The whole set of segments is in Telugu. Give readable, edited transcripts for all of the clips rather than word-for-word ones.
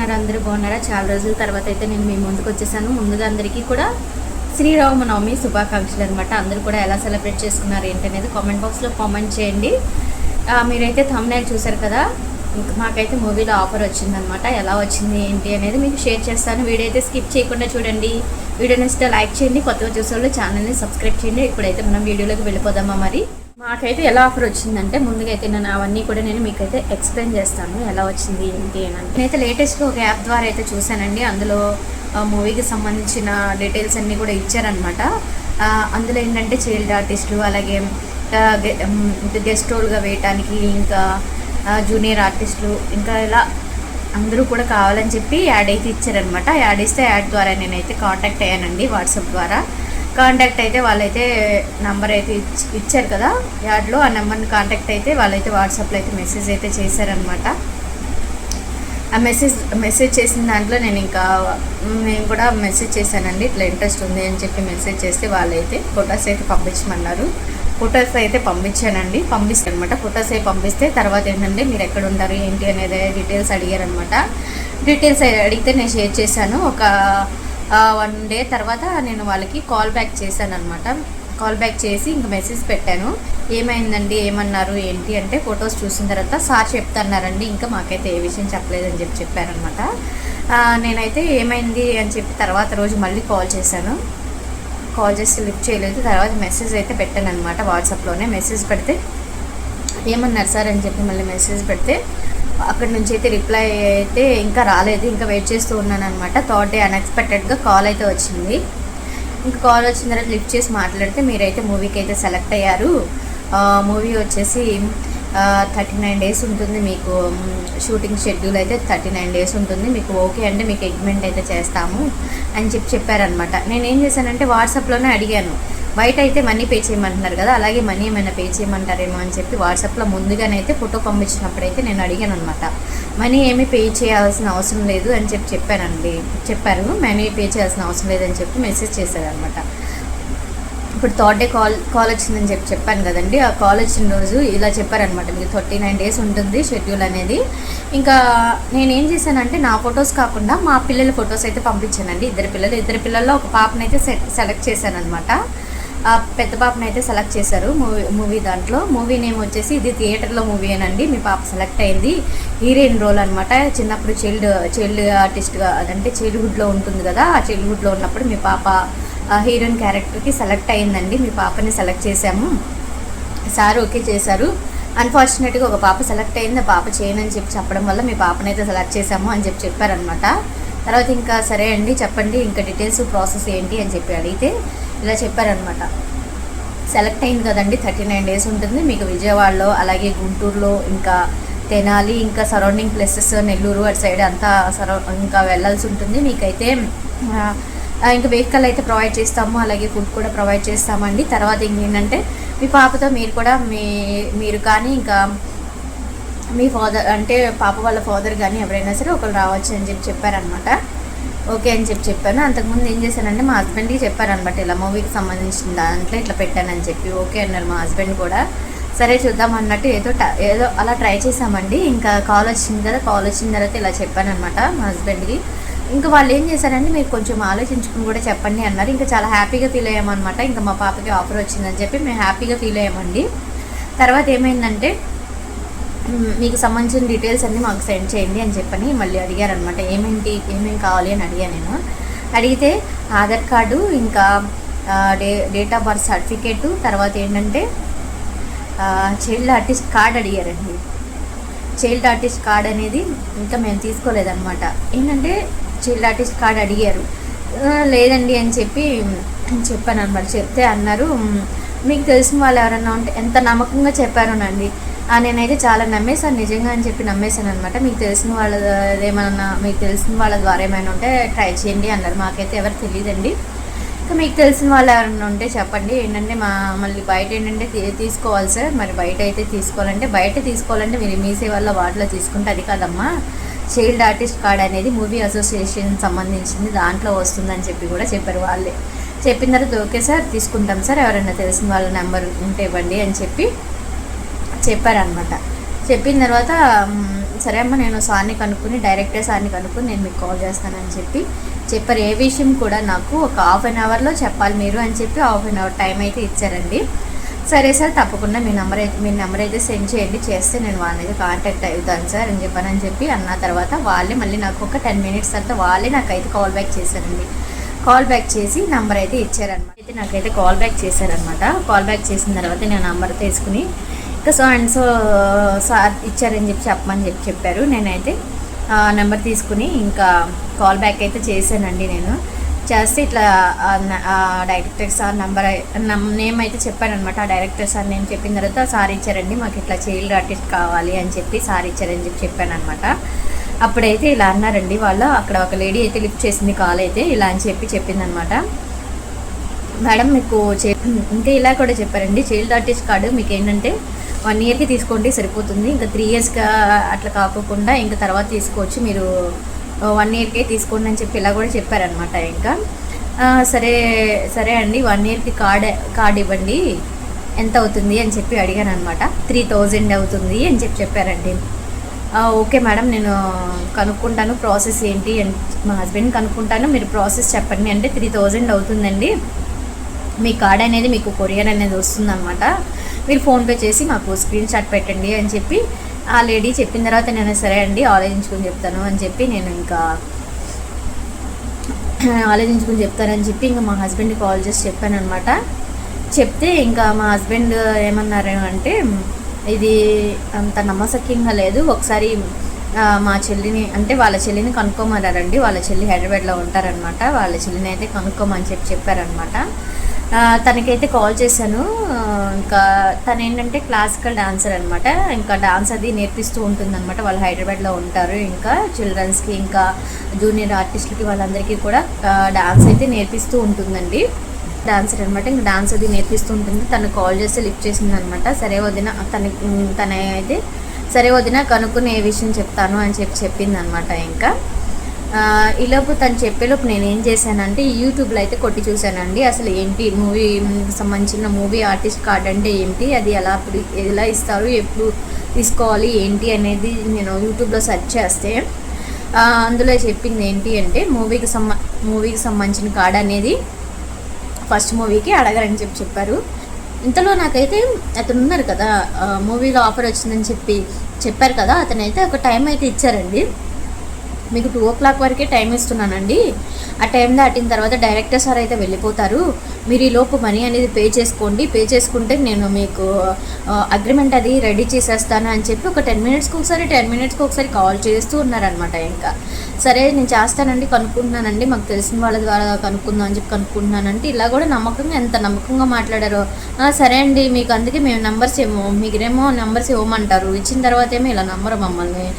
ఉన్నారు? అందరూ బాగున్నారా? చాలా రోజుల తర్వాత అయితే నేను మీ ముందుకు వచ్చేసాను. ముందుగా అందరికీ కూడా శ్రీరామనవమి శుభాకాంక్షలు అనమాట. అందరూ కూడా ఎలా సెలబ్రేట్ చేసుకున్నారు ఏంటి అనేది కామెంట్ బాక్స్లో కామెంట్ చేయండి. మీరైతే థంబ్నైల్ చూసారు కదా, మాకైతే మూవీలో ఆఫర్ వచ్చిందనమాట. ఎలా వచ్చింది ఏంటి అనేది మీకు షేర్ చేస్తాను. వీడియో అయితే స్కిప్ చేయకుండా చూడండి. వీడియో నచ్చితే లైక్ చేయండి, కొత్తగా చూసేవాళ్ళు ఛానల్ని సబ్స్క్రైబ్ చేయండి. ఇప్పుడైతే మనం వీడియోలోకి వెళ్ళిపోదామా. మరి మాకైతే ఎలా ఆఫర్ వచ్చిందంటే ముందుగా అయితే నేను అవన్నీ కూడా నేను మీకైతే ఎక్స్ప్లెయిన్ చేస్తాను ఎలా వచ్చింది ఏంటి అని. నేనైతే లేటెస్ట్గా ఒక యాప్ ద్వారా అయితే చూశానండి. అందులో మూవీకి సంబంధించిన డీటెయిల్స్ అన్నీ కూడా ఇచ్చారనమాట. అందులో ఏంటంటే చైల్డ్ ఆర్టిస్టులు, అలాగే గెస్ట్ రోల్గా వేయటానికి, ఇంకా జూనియర్ ఆర్టిస్టులు, ఇంకా ఇలా అందరూ కూడా కావాలని చెప్పి యాడ్ అయితే ఇచ్చారనమాట. యాడ్ ఇస్తే యాడ్ ద్వారా నేనైతే కాంటాక్ట్ అయ్యానండి. వాట్సాప్ ద్వారా కాంటాక్ట్ అయితే వాళ్ళైతే నెంబర్ అయితే ఇచ్చారు కదా యాడ్లో, ఆ నెంబర్ని కాంటాక్ట్ అయితే వాళ్ళైతే వాట్సాప్లో అయితే మెసేజ్ అయితే చేశారనమాట. ఆ మెసేజ్ చేసిన దాంట్లో నేను కూడా మెసేజ్ చేశానండి, ఇట్లా ఇంట్రెస్ట్ ఉంది అని చెప్పి మెసేజ్ చేస్తే వాళ్ళైతే ఫొటోస్ అయితే పంపించమన్నారు. ఫొటోస్ అయితే పంపించానండి, పంపిస్తాను అనమాట. ఫొటోస్ అయితే పంపిస్తే తర్వాత ఏంటంటే మీరు ఎక్కడ ఉంటారు ఏంటి అనేది డీటెయిల్స్ అడిగారనమాట. డీటెయిల్స్ అడిగితే నేను షేర్ చేశాను. ఒక 1 డే తర్వాత నేను వాళ్ళకి కాల్ బ్యాక్ చేశాను అనమాట. కాల్ బ్యాక్ చేసి ఇంక మెసేజ్ పెట్టాను, ఏమైందండి ఏమన్నారు ఏంటి అంటే, ఫొటోస్ చూసిన తర్వాత సార్ చెప్తున్నారండి, ఇంకా మాకైతే ఏ విషయం చెప్పలేదని చెప్పారనమాట. నేనైతే ఏమైంది అని చెప్పి తర్వాత రోజు మళ్ళీ కాల్ చేశాను. కాల్ చేసి లిఫ్ట్ చేయలేదు. తర్వాత మెసేజ్ అయితే పెట్టాను అనమాట. వాట్సాప్లోనే మెసేజ్ పెడితే ఏమన్నారు సార్ అని చెప్పి మళ్ళీ మెసేజ్ పెడితే అక్కడి నుంచి అయితే రిప్లై అయితే ఇంకా రాలేదు. ఇంకా వెయిట్ చేస్తూ ఉన్నాను అనమాట. 3rd డే అన్ఎక్స్పెక్టెడ్గా కాల్ అయితే వచ్చింది. ఇంకా కాల్ వచ్చిన తర్వాత లిఫ్ట్ చేసి మాట్లాడితే, మీరైతే మూవీకి అయితే సెలెక్ట్ అయ్యారు. మూవీ వచ్చేసి 39 డేస్ ఉంటుంది, మీకు షూటింగ్ షెడ్యూల్ అయితే 39 డేస్ ఉంటుంది, మీకు ఓకే అంటే మీకు ఎగ్మెంట్ అయితే చేస్తాము అని చెప్పారనమాట. నేనేం చేశానంటే వాట్సాప్లోనే అడిగాను, బయట అయితే మనీ పే చేయమంటున్నారు కదా, అలాగే మనీ ఏమైనా పే చేయమంటారేమో అని చెప్పి వాట్సాప్లో ముందుగానైతే ఫోటో పంపించినప్పుడైతే నేను అడిగాను అనమాట. మనీ ఏమీ పే చేయాల్సిన అవసరం లేదు అని చెప్పారు. మనీ పే చేయాల్సిన అవసరం లేదని చెప్పి మెసేజ్ చేశారనమాట. ఇప్పుడు 3rd డే కాల్ వచ్చిందని చెప్పాను కదండి. ఆ కాల్ వచ్చిన రోజు ఇలా చెప్పారనమాట, మీకు 39 డేస్ ఉంటుంది షెడ్యూల్ అనేది. ఇంకా నేనేం చేశానంటే నా ఫొటోస్ కాకుండా మా పిల్లల ఫొటోస్ అయితే పంపించానండి. ఇద్దరు పిల్లల్లో ఒక పాపనైతే సెలెక్ట్ చేశాను అనమాట. పెద్ద పాపని అయితే సెలెక్ట్ చేశారు మూవీ దాంట్లో. మూవీ నేమ్ వచ్చేసి ఇది థియేటర్లో మూవీ అనండి. మీ పాప సెలెక్ట్ అయింది, హీరోయిన్ రోల్ అనమాట. చిన్నప్పుడు చైల్డ్ ఆర్టిస్ట్గా, అదంటే చైల్డ్హుడ్లో ఉంటుంది కదా, ఆ చైల్డ్హుడ్లో ఉన్నప్పుడు మీ పాప హీరోయిన్ క్యారెక్టర్కి సెలెక్ట్ అయిందండి. మీ పాపని సెలెక్ట్ చేశాము, సార్ ఓకే చేశారు. అన్ఫార్చునేట్గా ఒక పాప సెలెక్ట్ అయింది, ఆ పాప చేయనని చెప్పడం వల్ల మీ పాపని అయితే సెలెక్ట్ చేశాము అని చెప్పారనమాట. తర్వాత ఇంకా సరే అండి చెప్పండి ఇంకా డీటెయిల్స్ ప్రాసెస్ ఏంటి అని చెప్పి అడిగితే ఇలా చెప్పారనమాట. సెలెక్ట్ అయింది కదండి, 39 డేస్ ఉంటుంది మీకు విజయవాడలో, అలాగే గుంటూరులో, ఇంకా తెనాలి, ఇంకా సరౌండింగ్ ప్లేసెస్ నెల్లూరు అటు సైడ్ అంతా ఇంకా వెళ్ళాల్సి ఉంటుంది. మీకైతే ఇంకా వెహికల్ అయితే ప్రొవైడ్ చేస్తాము, అలాగే ఫుడ్ కూడా ప్రొవైడ్ చేస్తామండి. తర్వాత ఇంకేంటంటే మీ పాపతో మీరు కానీ ఇంకా మీ ఫాదర్ అంటే పాప వాళ్ళ ఫాదర్ కానీ ఎవరైనా సరే ఒకరు రావచ్చు అని చెప్పారనమాట. ఓకే అని చెప్పాను. అంతకుముందు ఏం చేశానంటే మా హస్బెండ్కి చెప్పారనమాట, ఇలా మూవీకి సంబంధించిన దాంట్లో ఇట్లా పెట్టానని చెప్పి. ఓకే అన్నారు మా హస్బెండ్ కూడా. సరే చూద్దాం అన్నట్టు ఏదో అలా ట్రై చేసామండి. ఇంకా కాల్ వచ్చింది కదా, కాల్ వచ్చిన తర్వాత ఇలా చెప్పానమాట మా హస్బెండ్కి. ఇంకా వాళ్ళు ఏం చేశారంటే మీరు కొంచెం ఆలోచించుకుని కూడా చెప్పండి అన్నారు. ఇంకా చాలా హ్యాపీగా ఫీల్ అయ్యామన్నమాట. ఇంకా మా పాపకి ఆఫర్ వచ్చిందని చెప్పి మేము హ్యాపీగా ఫీల్ అయ్యామండి. తర్వాత ఏమైందంటే మీకు సంబంధించిన డీటెయిల్స్ అన్నీ మాకు సెండ్ చేయండి అని చెప్పని మళ్ళీ అడిగారనమాట. ఏమేమి కావాలి అని నేను అడిగితే ఆధార్ కార్డు, ఇంకా డేట్ ఆఫ్ బర్త్ సర్టిఫికేటు, తర్వాత ఏంటంటే చైల్డ్ ఆర్టిస్ట్ కార్డ్ అడిగారండి. చైల్డ్ ఆర్టిస్ట్ కార్డ్ అనేది ఇంకా మేము తీసుకోలేదన్నమాట. ఏంటంటే చైల్డ్ ఆర్టిస్ట్ కార్డ్ అడిగారు. లేదండి అని చెప్పాను అనమాట. చెప్తే అన్నారు, మీకు తెలిసిన వాళ్ళు ఎవరన్నా ఉంటే, ఎంత నమ్మకంగా చెప్పారోనండి. నేనైతే చాలా నమ్మేశాను, నిజంగా అని చెప్పి నమ్మేశాను అనమాట. మీకు తెలిసిన వాళ్ళ ద్వారా ఏమైనా ఉంటే ట్రై చేయండి అన్నారు. మాకైతే ఎవరు తెలియదండి. ఇంకా మీకు తెలిసిన వాళ్ళు ఎవరైనా ఉంటే చెప్పండి. ఏంటంటే మళ్ళీ బయట ఏంటంటే తీసుకోవాలి సార్, మరి బయట తీసుకోవాలంటే మీరు మీ సేవల్లో వాటిలో తీసుకుంటే అది కాదమ్మా, చైల్డ్ ఆర్టిస్ట్ కార్డ్ అనేది మూవీ అసోసియేషన్ సంబంధించింది, దాంట్లో వస్తుందని చెప్పి కూడా చెప్పారు వాళ్ళే. చెప్పిన తర్వాత ఓకే సార్ తీసుకుంటాం సార్, ఎవరైనా తెలిసిన వాళ్ళ నెంబర్ ఉంటే ఇవ్వండి అని చెప్పారనమాట. చెప్పిన తర్వాత సరే అమ్మ నేను సార్ని కనుక్కొని డైరెక్టర్ సార్ని కనుక్కొని నేను మీకు కాల్ చేస్తానని చెప్పి చెప్పారు. ఏ విషయం కూడా నాకు ఒక హాఫ్ అన్ అవర్లో చెప్పాలి మీరు అని చెప్పి హాఫ్ అన్ అవర్ టైం అయితే ఇచ్చారండి. సరే సార్ తప్పకుండా మీ నెంబర్ అయితే సెండ్ చేయండి, చేస్తే నేను వాళ్ళని కాంటాక్ట్ అవుతాను సార్ అని చెప్పి అన్న తర్వాత వాళ్ళే మళ్ళీ నాకు ఒక 10 మినిట్స్ తర్వాత వాళ్ళే నాకైతే కాల్ బ్యాక్ చేశారండి. కాల్ బ్యాక్ చేసి నెంబర్ అయితే ఇచ్చారనమాట. అయితే నాకైతే కాల్ బ్యాక్ చేశారనమాట. కాల్ బ్యాక్ చేసిన తర్వాత నేను నెంబర్ తీసుకుని ఇంకా సో అండ్ సో సార్ ఇచ్చారని చెప్పమని చెప్పారు. నేనైతే నెంబర్ తీసుకుని ఇంకా కాల్ బ్యాక్ అయితే చేశానండి. నేను చేస్తే ఇట్లా డైరెక్టర్ సార్ నేమ్ అయితే చెప్పానమాట. ఆ డైరెక్టర్ సార్ నేమ్ చెప్పిన తర్వాత సార్ ఇచ్చారండి, మాకు ఇట్లా చైల్డ్ ఆర్టిస్ట్ కావాలి అని చెప్పి సార్ ఇచ్చారని చెప్పానమాట. అప్పుడైతే ఇలా అన్నారండి వాళ్ళు. అక్కడ ఒక లేడీ అయితే లిఫ్ట్ చేసింది కాల్ అయితే ఇలా అని చెప్పిందనమాట. మేడం మీకు ఇంకా ఇలా కూడా చెప్పారండి, చైల్డ్ ఆర్టిస్ట్ కార్డు మీకు ఏంటంటే 1 ఇయర్కి తీసుకోండి సరిపోతుంది, ఇంకా 3 ఇయర్స్గా అట్లా కాకుండా ఇంకా తర్వాత తీసుకోవచ్చు, మీరు 1 ఇయర్కే తీసుకోండి అని చెప్పి ఇలా కూడా చెప్పారనమాట. ఇంకా సరే అండి 1 ఇయర్కి కార్డ్ ఇవ్వండి, ఎంత అవుతుంది అని చెప్పి అడిగాను అనమాట. 3000 అవుతుంది అని చెప్పారండి. ఓకే మేడం నేను కనుక్కుంటాను ప్రాసెస్ ఏంటి అని మా హస్బెండ్ కనుక్కుంటాను, మీరు ప్రాసెస్ చెప్పండి అంటే 3000 అవుతుందండి, మీ కార్డ్ అనేది మీకు కొరియర్ అనేది వస్తుందన్నమాట, మీరు ఫోన్పే చేసి మాకు స్క్రీన్ షాట్ పెట్టండి అని చెప్పి ఆ లేడీ చెప్పిన తర్వాత నేను సరే అండి ఆలోచించుకొని చెప్తాను అని చెప్పి నేను ఇంకా చెప్తానని చెప్పి ఇంకా మా హస్బెండ్కి కాల్ చేసి చెప్పాను అనమాట. చెప్తే ఇంకా మా హస్బెండ్ ఏమన్నారు అంటే ఇది అంత నమ్మశక్యంగా లేదు, ఒకసారి మా చెల్లిని అంటే వాళ్ళ చెల్లిని కనుక్కోమన్నారండి. వాళ్ళ చెల్లి హైదరాబాద్లో ఉంటారనమాట, వాళ్ళ చెల్లిని అయితే కనుక్కోమని చెప్పారనమాట. తనకైతే కాల్ చేశాను. ఇంకా తను ఏంటంటే క్లాసికల్ డాన్సర్ అనమాట, ఇంకా డాన్స్ అది నేర్పిస్తూ ఉంటుందన్నమాట. వాళ్ళు హైదరాబాద్లో ఉంటారు, ఇంకా చిల్డ్రన్స్కి ఇంకా జూనియర్ ఆర్టిస్టులకి వాళ్ళందరికీ కూడా డాన్స్ అయితే నేర్పిస్తూ ఉంటుందండి. డాన్సర్ అనమాట, ఇంకా డాన్స్ అది నేర్పిస్తూ ఉంటుంది. తను కాల్ చేస్తే లిఫ్ట్ చేసింది అనమాట. సరే వదిన తన అయితే సరే వదిన కనుక్కుని ఏ విషయం చెప్తాను అని చెప్పింది అనమాట. ఇంకా ఈలోపు తను చెప్పేలోపు నేను ఏం చేశానంటే యూట్యూబ్లో అయితే కొట్టి చూశానండి, అసలు ఏంటి మూవీ సంబంధించిన మూవీ ఆర్టిస్ట్ కార్డ్ అంటే ఏంటి, అది ఎలా ఇస్తారు, ఎప్పుడు తీసుకోవాలి ఏంటి అనేది నేను యూట్యూబ్లో సెర్చ్ చేస్తే అందులో చెప్పింది ఏంటి అంటే మూవీకి సంబంధించిన కార్డ్ అనేది ఫస్ట్ మూవీకి అడగరని చెప్పారు. ఇంతలో నాకైతే అతను ఉన్నారు కదా మూవీలో ఆఫర్ వచ్చిందని చెప్పారు కదా, అతనైతే ఒక టైం అయితే ఇచ్చారండి. మీకు 2 o'clock వరకే టైం ఇస్తున్నానండి, ఆ టైం దాటిన తర్వాత డైరెక్టర్ సార్ అయితే వెళ్ళిపోతారు, మీరు ఈ లోపు మనీ అనేది పే చేసుకుంటే నేను మీకు అగ్రిమెంట్ అది రెడీ చేసేస్తాను అని చెప్పి ఒక 10 మినిట్స్కి ఒకసారి కాల్ చేస్తూ ఉన్నారనమాట. ఇంకా సరే నేను చేస్తానండి, కనుక్కుంటున్నానండి, మాకు తెలిసిన వాళ్ళ ద్వారా కనుక్కుందాం అని చెప్పి కనుక్కుంటున్నానంటే ఇలా కూడా ఎంత నమ్మకంగా మాట్లాడారో. సరే అండి మీకు అందుకే మేము మీరేమో నెంబర్స్ ఇవ్వమంటారు, ఇచ్చిన తర్వాత ఏమో ఇలా నమ్మరు మమ్మల్ని.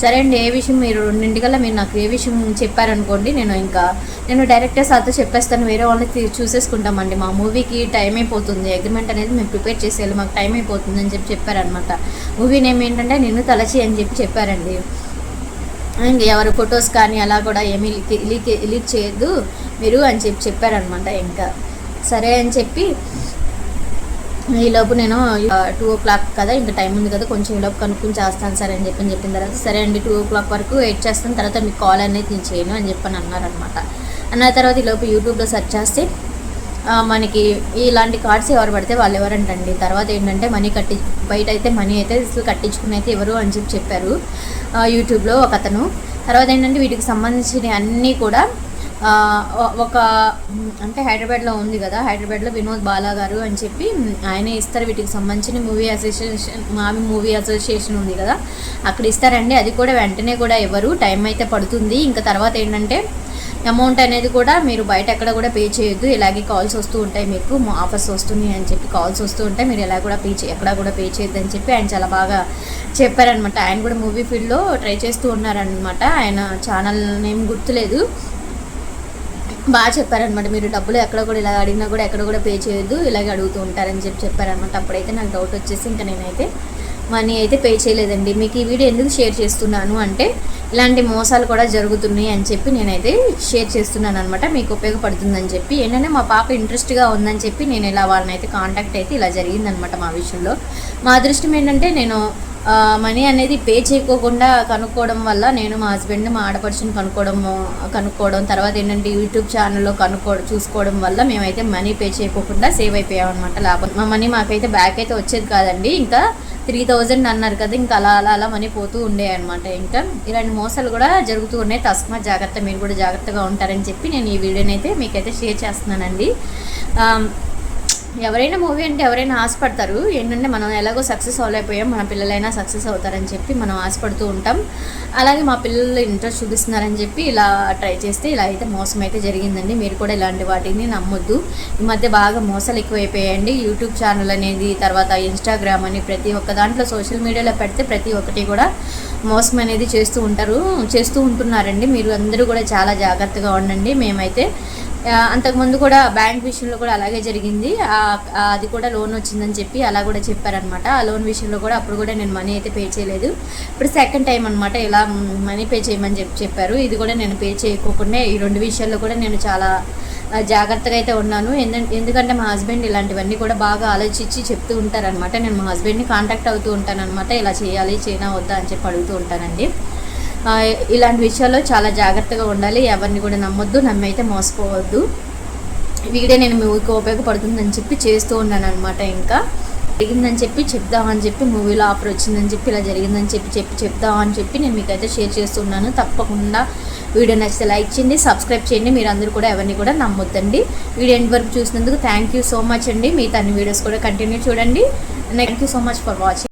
సరే అండి ఏ విషయం మీరు 2 మీరు నాకు ఏ విషయం చెప్పారనుకోండి నేను డైరెక్టర్ సార్తో చెప్పేస్తాను, వేరే వాళ్ళని చూసేసుకుంటామండి, మా మూవీకి టైం అయిపోతుంది, అగ్రిమెంట్ అనేది మేము ప్రిపేర్ చేసేయాలి, మాకు టైం అయిపోతుంది అని చెప్పారనమాట. మూవీ నేమ్ ఏంటంటే నిన్ను తలచి అని చెప్పారండి. ఎవరు ఫొటోస్ కానీ అలా కూడా ఏమీ లీక్ చేయొద్దు మీరు అని చెప్పారనమాట. ఇంకా సరే అని చెప్పి ఈలోపు నేను 2 o'clock కదా ఇంకా టైం ఉంది కదా, కొంచెం ఈలోపు కనుక్కొని చేస్తాను సార్ అని చెప్పిన తర్వాత సరే అండి 2 o'clock వరకు వెయిట్ చేస్తాను, తర్వాత మీకు కాల్ అనేది నేను చేయను అని అన్నారనమాట. అన్న తర్వాత ఈలోపు యూట్యూబ్లో సెర్చ్ చేస్తే మనకి ఇలాంటి కార్డ్స్ ఎవరు పడితే వాళ్ళు ఎవరంటండి. తర్వాత ఏంటంటే బయట అయితే మనీ అయితే కట్టించుకుని అయితే ఎవరు అని చెప్పారు యూట్యూబ్లో ఒక అతను. తర్వాత ఏంటంటే వీటికి సంబంధించిన అన్నీ కూడా ఒక అంటే హైదరాబాద్లో ఉంది కదా, హైదరాబాద్లో వినోద్ బాలా గారు అని చెప్పి ఆయనే ఇస్తారు, వీటికి సంబంధించిన మూవీ అసోసియేషన్ ఉంది కదా అక్కడ ఇస్తారండి. అది కూడా వెంటనే కూడా ఎవరు టైం అయితే పడుతుంది. ఇంకా తర్వాత ఏంటంటే అమౌంట్ అనేది కూడా మీరు బయట ఎక్కడ కూడా పే చేయొద్దు, ఇలాగే కాల్స్ వస్తూ ఉంటాయి, మీకు ఆఫర్స్ వస్తున్నాయి అని చెప్పి కాల్స్ వస్తూ ఉంటాయి, మీరు ఎలా కూడా ఎక్కడ కూడా పే చేయొద్దు అని చెప్పి ఆయన చాలా బాగా చెప్పారనమాట. ఆయన కూడా మూవీ ఫీల్డ్లో ట్రై చేస్తూ ఉన్నారనమాట, ఆయన ఛానల్ నేమ్ గుర్తులేదు, బాగా చెప్పారనమాట. మీరు డబ్బులు ఎక్కడ కూడా ఇలా అడిగినా కూడా ఎక్కడ కూడా పే చేయొద్దు, ఇలాగే అడుగుతూ ఉంటారని చెప్పారనమాట. అప్పుడైతే నాకు డౌట్ వచ్చేసి ఇంకా నేనైతే మనీ అయితే పే చేయలేదండి. మీకు ఈ వీడియో ఎందుకు షేర్ చేస్తున్నాను అంటే ఇలాంటి మోసాలు కూడా జరుగుతున్నాయి అని చెప్పి నేనైతే షేర్ చేస్తున్నాను అనమాట, మీకు ఉపయోగపడుతుందని చెప్పి. ఏంటంటే మా పాప ఇంట్రెస్ట్గా ఉందని చెప్పి నేను ఇలా వాళ్ళని అయితే కాంటాక్ట్ అయితే ఇలా జరిగిందనమాట. మా విషయంలో మా అదృష్టం ఏంటంటే నేను మనీ అనేది పే చేయకోకుండా కనుక్కోవడం వల్ల నేను మా హస్బెండ్ మా ఆడపడుచుని కనుక్కోవడం తర్వాత ఏంటంటే యూట్యూబ్ ఛానల్లో చూసుకోవడం వల్ల మేమైతే మనీ పే చేయకోకుండా సేవ్ అయిపోయాం అనమాట. లాభం మా మనీ మాకైతే బ్యాక్ అయితే వచ్చేది కాదండి. ఇంకా 3000 అన్నారు కదా, ఇంకా అలా అలా అలా మనీ పోతూ ఉండే అనమాట. ఇంకా ఇలాంటి మోసాలు కూడా జరుగుతూ ఉన్నాయి. తస్మాత్ జాగ్రత్త, మీరు కూడా జాగ్రత్తగా ఉంటారని చెప్పి నేను ఈ వీడియోని అయితే మీకైతే షేర్ చేస్తున్నానండి. ఎవరైనా మూవీ అంటే ఎవరైనా ఆశపడతారు. ఏంటంటే మనం ఎలాగో సక్సెస్ అవ్వలేకపోయాం, మన పిల్లలైనా సక్సెస్ అవుతారని చెప్పి మనం ఆశపడుతూ ఉంటాం. అలాగే మా పిల్లలు ఇంట్రెస్ట్ చూపిస్తున్నారని చెప్పి ఇలా ట్రై చేస్తే ఇలా అయితే మోసం అయితే జరిగిందండి. మీరు కూడా ఇలాంటి వాటిని నమ్మొద్దు. ఈ మధ్య బాగా మోసాలు ఎక్కువైపోయాయండి. యూట్యూబ్ ఛానల్ అనేది, తర్వాత ఇన్స్టాగ్రామ్ అని ప్రతి ఒక్క దాంట్లో సోషల్ మీడియాలో పెడితే ప్రతి ఒక్కటి కూడా మోసం అనేది చేస్తూ ఉంటున్నారండి. మీరు అందరూ కూడా చాలా జాగ్రత్తగా ఉండండి. మేమైతే అంతకుముందు కూడా బ్యాంక్ విషయంలో కూడా అలాగే జరిగింది. అది కూడా లోన్ వచ్చిందని చెప్పి అలా కూడా చెప్పారనమాట. ఆ లోన్ విషయంలో కూడా అప్పుడు కూడా నేను మనీ అయితే పే చేయలేదు. ఇప్పుడు సెకండ్ టైం అనమాట ఇలా మనీ పే చేయమని చెప్పారు. ఇది కూడా నేను పే చేయకోకుండా ఈ 2 విషయాల్లో కూడా నేను చాలా జాగ్రత్తగా అయితే ఉన్నాను. ఎందుకంటే మా హస్బెండ్ ఇలాంటివన్నీ కూడా బాగా ఆలోచించి చెప్తూ ఉంటారనమాట. నేను మా హస్బెండ్ని కాంటాక్ట్ అవుతూ ఉంటాను అనమాట. ఇలా చేయాలి, చేయనా వద్దా అని చెప్పి అడుగుతూ ఉంటానండి. ఇలాంటి విషయాల్లో చాలా జాగ్రత్తగా ఉండాలి. ఎవరిని కూడా నమ్మొద్దు, నమ్మైతే మోసపోవద్దు. వీడియో నేను మీకు ఉపయోగపడుతుందని చెప్పి చేస్తూ ఉన్నాను అనమాట. ఇంకా జరిగిందని చెప్పి చెప్దామని చెప్పి మూవీలో ఆఫర్ వచ్చిందని చెప్పి ఇలా జరిగిందని చెప్పి చెప్దామని చెప్పి నేను మీకైతే షేర్ చేస్తున్నాను. తప్పకుండా వీడియో నచ్చితే లైక్ చేయండి, సబ్స్క్రైబ్ చేయండి. మీరు అందరూ కూడా ఎవరిని కూడా నమ్మొద్దండి. వీడియో ఎండ్ వరకు చూసినందుకు థ్యాంక్ యూ సో మచ్ అండి. మీ తన వీడియోస్ కూడా కంటిన్యూ చూడండి. Thank you so much for watching.